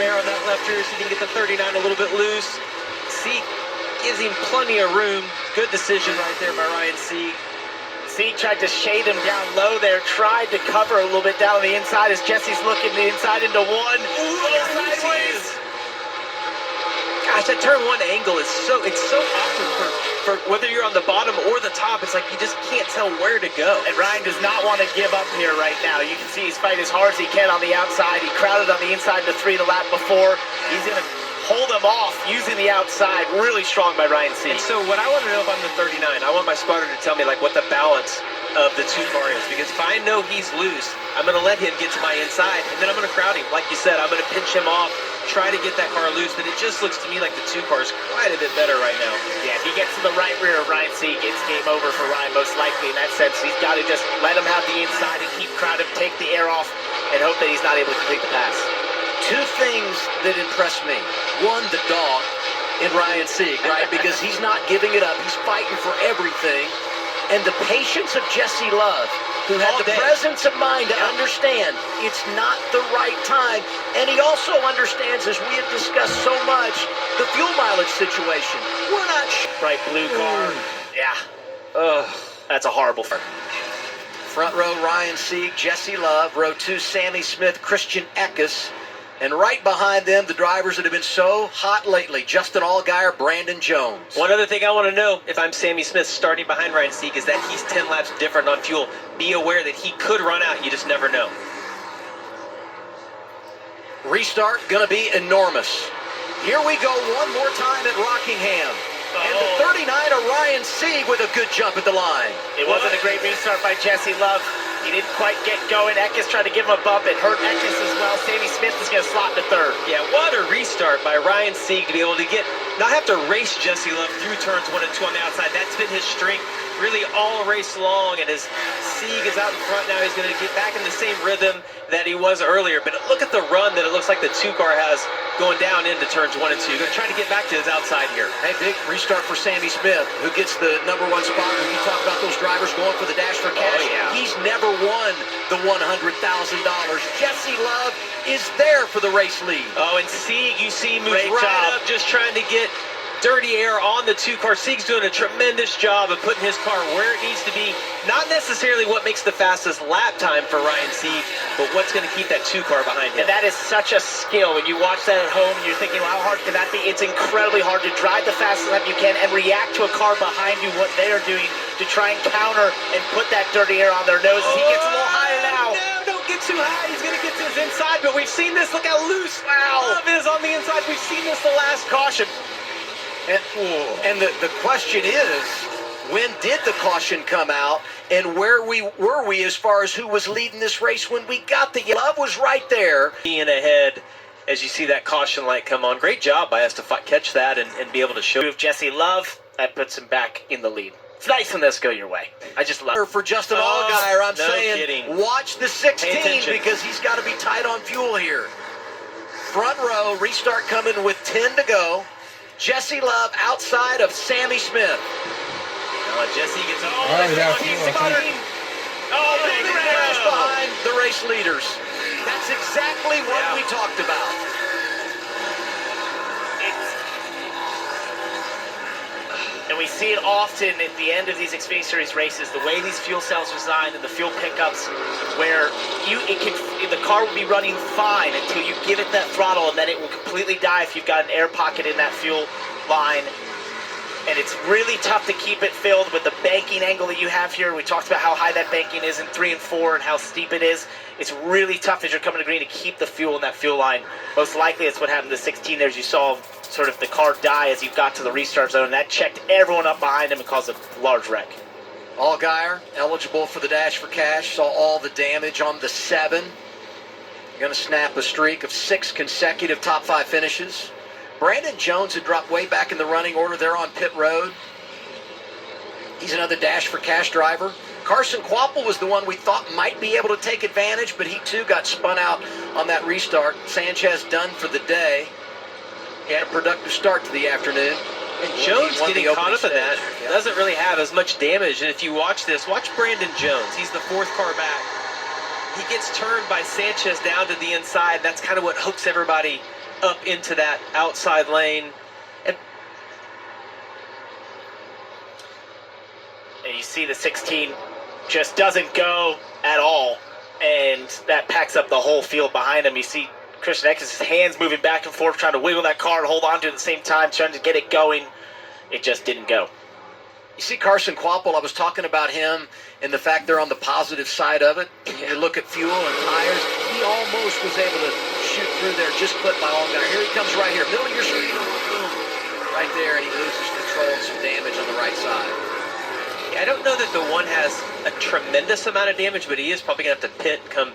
air on that left rear so he can get the 39 a little bit loose. Sieg gives him plenty of room. Good decision right there by Ryan Sieg. Sieg tried to shade him down low there, tried to cover a little bit down on the inside as Jesse's looking the inside into one. Ooh, sideways. Gosh, that turn one angle is so awkward for whether you're on the bottom or the top. It's like you just can't tell where to go. And Ryan does not want to give up here right now. You can see he's fighting as hard as he can on the outside. He crowded on the inside to 3 the lap before. He's going to hold him off using the outside. Really strong by Ryan Sieg. And so what I want to know if I'm the 39, I want my spotter to tell me like what the balance of the two car is, because if I know he's loose, I'm going to let him get to my inside, and then I'm going to crowd him. Like you said, I'm going to pinch him off, try to get that car loose, but it just looks to me like the two car is quite a bit better right now. Yeah, if he gets to the right rear of Ryan Sieg, it's game over for Ryan, most likely in that sense. He's got to just let him have the inside and keep crowding, take the air off, and hope that he's not able to complete the pass. Two things that impress me. One, the dog in Ryan Sieg, right? Because he's not giving it up. He's fighting for everything. And the patience of Jesse Love, who had the presence of mind to understand it's not the right time. And he also understands, as we have discussed so much, the fuel mileage situation. We're not bright blue car. Yeah. That's a horrible front. Front row, Ryan Sieg, Jesse Love. Row 2, Sammy Smith, Christian Eckes. And right behind them, the drivers that have been so hot lately, Justin Allgaier, Brandon Jones. One other thing I want to know, if I'm Sammy Smith starting behind Ryan Sieg, is that he's 10 laps different on fuel. Be aware that he could run out. You just never know. Restart going to be enormous. Here we go one more time at Rockingham. And the 39 of Ryan Sieg with a good jump at the line. It wasn't a great restart by Jesse Love. He didn't quite get going. Eckes tried to give him a bump. It hurt Eckes as well. Sammy Smith is going to slot into 3rd. Yeah, what a restart by Ryan Sieg to be able to not have to race Jesse Love through turns 1 and 2 on the outside. That's been his strength really all race long. And as Sieg is out in front now, he's going to get back in the same rhythm that he was earlier. But look at the run that it looks like the 2 car has going down into turns 1 and 2. Going to try to get back to his outside here. Hey, big restart for Sammy Smith, who gets the #1 spot. When you talk about those drivers going for the dash for cash, he's never won the $100,000. Jesse Love is there for the race lead. Oh, and Sieg, you see, moves right up, just trying to get dirty air on the 2 car. Sieg's doing a tremendous job of putting his car where it needs to be. Not necessarily what makes the fastest lap time for Ryan Sieg, but what's going to keep that 2 car behind him. And that is such a skill. When you watch that at home, you're thinking, well, how hard can that be? It's incredibly hard to drive the fastest lap you can and react to a car behind you, what they are doing to try and counter and put that dirty air on their noses. He gets a little higher now. No, don't get too high. He's going to get to his inside, but we've seen this. Look how loose Love is on the inside. We've seen this the last caution. And the question is, when did the caution come out, and where were we as far as who was leading this race when we got the Love was right there. Being ahead as you see that caution light come on. Great job by us to catch that and be able to show. Jesse Love, that puts him back in the lead. It's nice when this go your way. I just love it. For Justin Allgaier, I'm saying kidding. Watch the 16 because he's got to be tight on fuel here. Front row, restart coming with 10 to go. Jesse Love outside of Sammy Smith. Jesse gets Big crash behind the race leaders. That's exactly what we talked about. And we see it often at the end of these Xfinity Series races, the way these fuel cells are designed and the fuel pickups, where the car will be running fine until you give it that throttle, and then it will completely die if you've got an air pocket in that fuel line. And it's really tough to keep it filled with the banking angle that you have here. We talked about how high that banking is in 3 and 4 and how steep it is. It's really tough as you're coming to green to keep the fuel in that fuel line. Most likely it's what happened to 16 there, as you saw sort of the car die as you got to the restart zone, and that checked everyone up behind him and caused a large wreck. Allgaier, eligible for the dash for cash, saw all the damage on the 7. Going to snap a streak of 6 consecutive top 5 finishes. Brandon Jones had dropped way back in the running order there on pit road. He's another dash for cash driver. Carson Quapple was the one we thought might be able to take advantage, but he too got spun out on that restart. Sanchez done for the day. He had a productive start to the afternoon. And Jones getting caught up in that doesn't really have as much damage. And if you watch this, watch Brandon Jones. He's the 4th car back. He gets turned by Sanchez down to the inside. That's kind of what hooks everybody up into that outside lane. And you see the 16 just doesn't go at all, and that packs up the whole field behind him. You see Christian Eckes' hands moving back and forth, trying to wiggle that car and hold on to it at the same time, trying to get it going. It just didn't go. You see Carson Kvapil, I was talking about him and the fact they're on the positive side of it. You look at fuel and tires, he almost was able to shoot through there, just clipped by all gunner. Here he comes right here, middle of your screen, boom, right there, and he loses control and some damage on the right side. I don't know that the one has a tremendous amount of damage, but he is probably going to have to pit, come